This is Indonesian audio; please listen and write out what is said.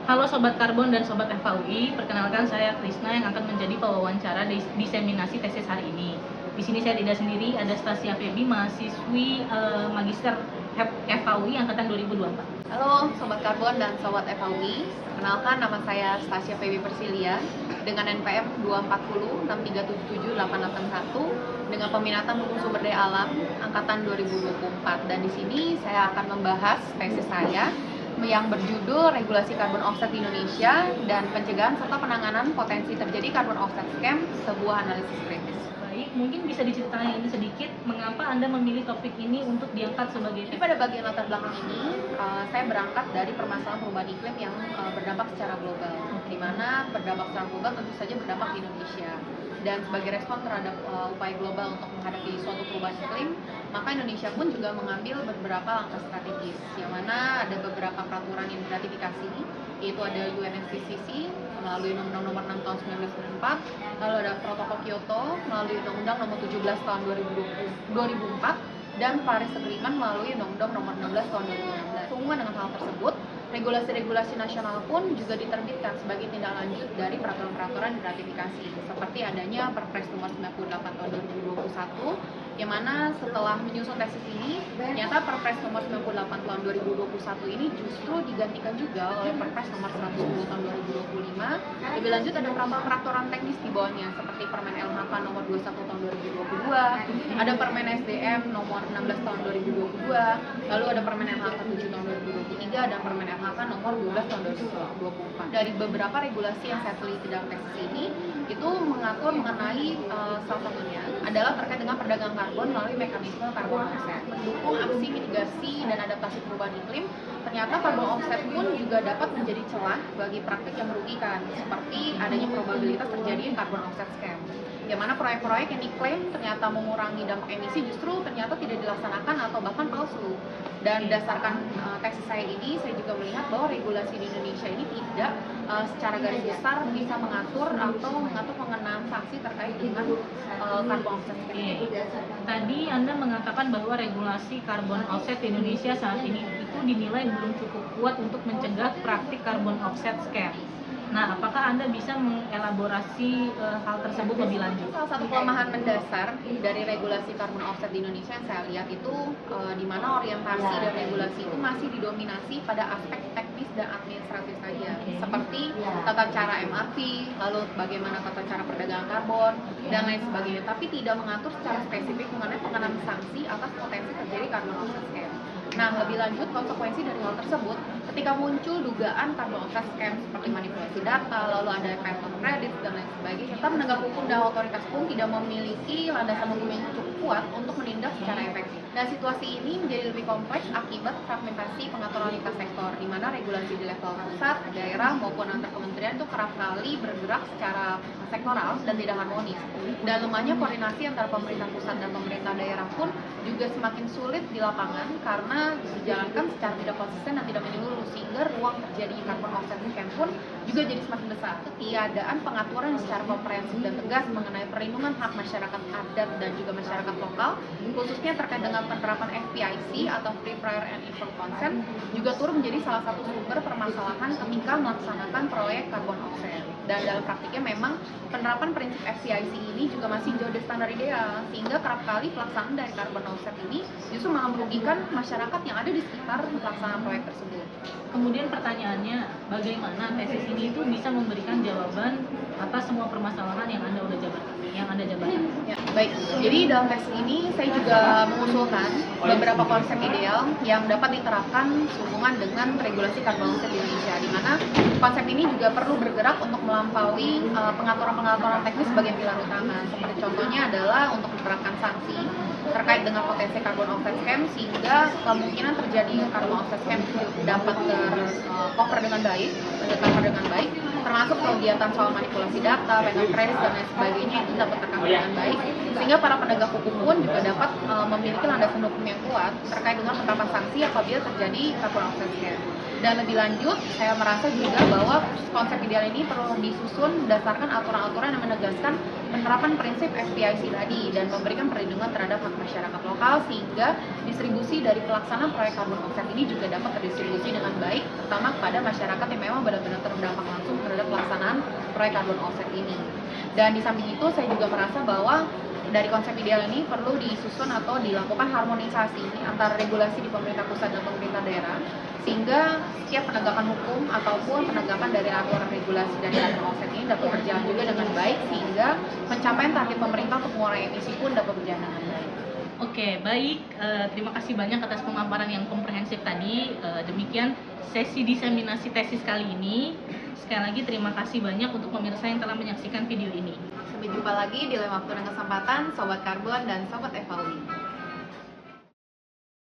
Halo Sobat Karbon dan Sobat FAUI, perkenalkan saya Krisna yang akan menjadi pewawancara diseminasi tesis hari ini. Di sini saya tidak sendiri, ada Stasia Febi, mahasiswi Magister FAUI angkatan 2024. Halo Sobat Karbon dan Sobat FAUI, perkenalkan nama saya Stasia Febi Persilia dengan NPM 24063778881 dengan peminatan hukum sumber daya alam angkatan 2024, dan di sini saya akan membahas tesis saya yang berjudul Regulasi Karbon Offset di Indonesia dan Pencegahan serta Penanganan Potensi Terjadi Karbon Offset Scam, sebuah analisis kritis. Baik, mungkin bisa diceritakan ini sedikit, mengapa Anda memilih topik ini untuk diangkat sebagai Jadi pada bagian latar belakang ini, saya berangkat dari permasalahan perubahan iklim yang berdampak secara global, di mana berdampak secara global tentu saja berdampak di Indonesia. Dan sebagai respon terhadap upaya global untuk menghadapi suatu perubahan iklim, maka Indonesia pun juga mengambil beberapa langkah strategis, yang mana ada beberapa peraturan yang diratifikasi, yaitu ada UNFCCC melalui Undang-Undang Nomor 6 Tahun 1994, lalu ada Protokol Kyoto melalui Undang-Undang Nomor 17 Tahun 2004, dan Paris Agreement melalui Undang-Undang Nomor 16 Tahun 2016. Sehubungan dengan hal tersebut, regulasi-regulasi nasional pun juga diterbitkan sebagai tindak lanjut dari peraturan-peraturan diratifikasi, seperti adanya Perpres Nomor 98 Tahun 2021, yang mana setelah menyusun tesis ini, ternyata Perpres Nomor 98 Tahun 2021 ini justru digantikan juga oleh Perpres Nomor 110 Tahun 2025. Lebih lanjut ada beberapa peraturan teknis di bawahnya, seperti Permen LHK Nomor 21 Tahun 2022, ada Permen SDM Nomor 16 Tahun 2022, lalu ada Permen LHK 7 Tahun 2023, dan Permen LHK Nomor 12 Tahun 2024. Dari beberapa regulasi yang saya teliti dalam tesis ini, itu mengatur mengenai salah satunya adalah terkait dengan perdagangan karbon melalui mekanisme karbon offset. Mendukung aksi mitigasi dan adaptasi perubahan iklim, ternyata karbon offset pun juga dapat menjadi celah bagi praktik yang merugikan, seperti adanya probabilitas terjadinya karbon offset scam, yang mana proyek-proyek yang diklaim ternyata mengurangi dampak emisi justru ternyata tidak dilaksanakan atau bahkan palsu. Dan berdasarkan tesis saya ini, saya juga melihat bahwa regulasi di Indonesia ini tidak secara garis besar bisa mengatur atau mengatur mengenai sanksi terkait dengan karbon offset scam. Tadi Anda mengatakan bahwa regulasi karbon offset di Indonesia saat ini itu dinilai belum cukup kuat untuk mencegah praktik karbon offset scam. Nah, apakah Anda bisa mengelaborasi hal tersebut lebih lanjut? Salah satu kelemahan mendasar dari regulasi karbon offset di Indonesia yang saya lihat itu di mana orientasi dan regulasi itu masih didominasi pada aspek teknis dan administratif saja, seperti tata cara MRV, lalu bagaimana tata cara perdagangan karbon, dan lain sebagainya, tapi tidak mengatur secara spesifik mengenai pengenaan sanksi atas potensi terjadi karbon offset scam. Nah, lebih lanjut, konsekuensi dari hal tersebut, ketika muncul dugaan karbon offset scam seperti manipulasi data, lalu ada carbon credit, dan lain sebagainya, serta penegak hukum dan otoritas pun tidak memiliki landasan hukum yang cukup kuat untuk menindak secara efektif. Dan situasi ini menjadi lebih kompleks akibat fragmentasi pengaturan lintas sektor, di mana regulasi di level pusat, daerah, maupun antar kementerian itu kerap kali bergerak secara sektoral dan tidak harmonis. Dan lemahnya koordinasi antara pemerintah pusat dan pemerintah daerah pun juga semakin sulit di lapangan karena dijalankan secara tidak konsisten dan tidak menyeluruh, sehingga ruang terjadinya karbon offset scam pun juga jadi semakin besar. Ketiadaan pengaturan secara komprehensif dan tegas mengenai perlindungan hak masyarakat adat dan juga masyarakat lokal, khususnya terkait dengan penerapan FPIC atau Free Prior and Informed Consent, juga turut menjadi salah satu sumber permasalahan ketika melaksanakan proyek karbon offset. Dan dalam praktiknya memang penerapan prinsip FPIC ini juga masih jauh dari standar ideal, sehingga kerap kali pelaksanaan dari karbon offset ini justru malah merugikan masyarakat yang ada di sekitar pelaksanaan proyek tersebut. Kemudian pertanyaannya, bagaimana tesis ini itu bisa memberikan jawaban atas semua permasalahan yang Anda jabarkan? Ya, baik. Jadi dalam tesis ini saya juga mengusulkan beberapa konsep ideal yang dapat diterapkan sehubungan dengan regulasi karbon offset di Indonesia, di mana konsep ini juga perlu bergerak untuk melampaui pengaturan-pengaturan teknis sebagai pilar utama. Seperti contohnya adalah untuk menerapkan sanksi terkait dengan potensi karbon offset scam, sehingga kemungkinan terjadi karbon offset scam dapat tercover dengan baik, termasuk kegiatan soal manipulasi data, pengen kredit, dan lain sebagainya itu dapat tercover dengan baik, sehingga para penegak hukum pun juga dapat memiliki landasan hukum yang kuat terkait dengan penerapan sanksi apabila terjadi karbon offset scam. Dan lebih lanjut, saya merasa juga bahwa konsep ideal ini perlu disusun berdasarkan aturan-aturan yang menegaskan penerapan prinsip FPIC tadi dan memberikan perlindungan terhadap hak masyarakat lokal, sehingga distribusi dari pelaksanaan proyek carbon offset ini juga dapat terdistribusi dengan baik, terutama kepada masyarakat yang memang benar-benar terdampak langsung terhadap pelaksanaan proyek carbon offset ini. Dan di samping itu, saya juga merasa bahwa dari konsep ideal ini perlu disusun atau dilakukan harmonisasi antara regulasi di pemerintah pusat dan pemerintah daerah, sehingga setiap penegakan hukum ataupun penegakan dari aturan regulasi dari carbon offset ini dapat berjalan juga dengan baik, sehingga pencapaian target pemerintah untuk mengurangi emisi pun dapat berjalan dengan baik. Oke, baik. Terima kasih banyak atas pemaparan yang komprehensif tadi. Demikian sesi diseminasi tesis kali ini. Sekali lagi terima kasih banyak untuk pemirsa yang telah menyaksikan video ini. Sampai jumpa lagi di lain waktu dan kesempatan, Sobat Karbon dan Sobat FAUI.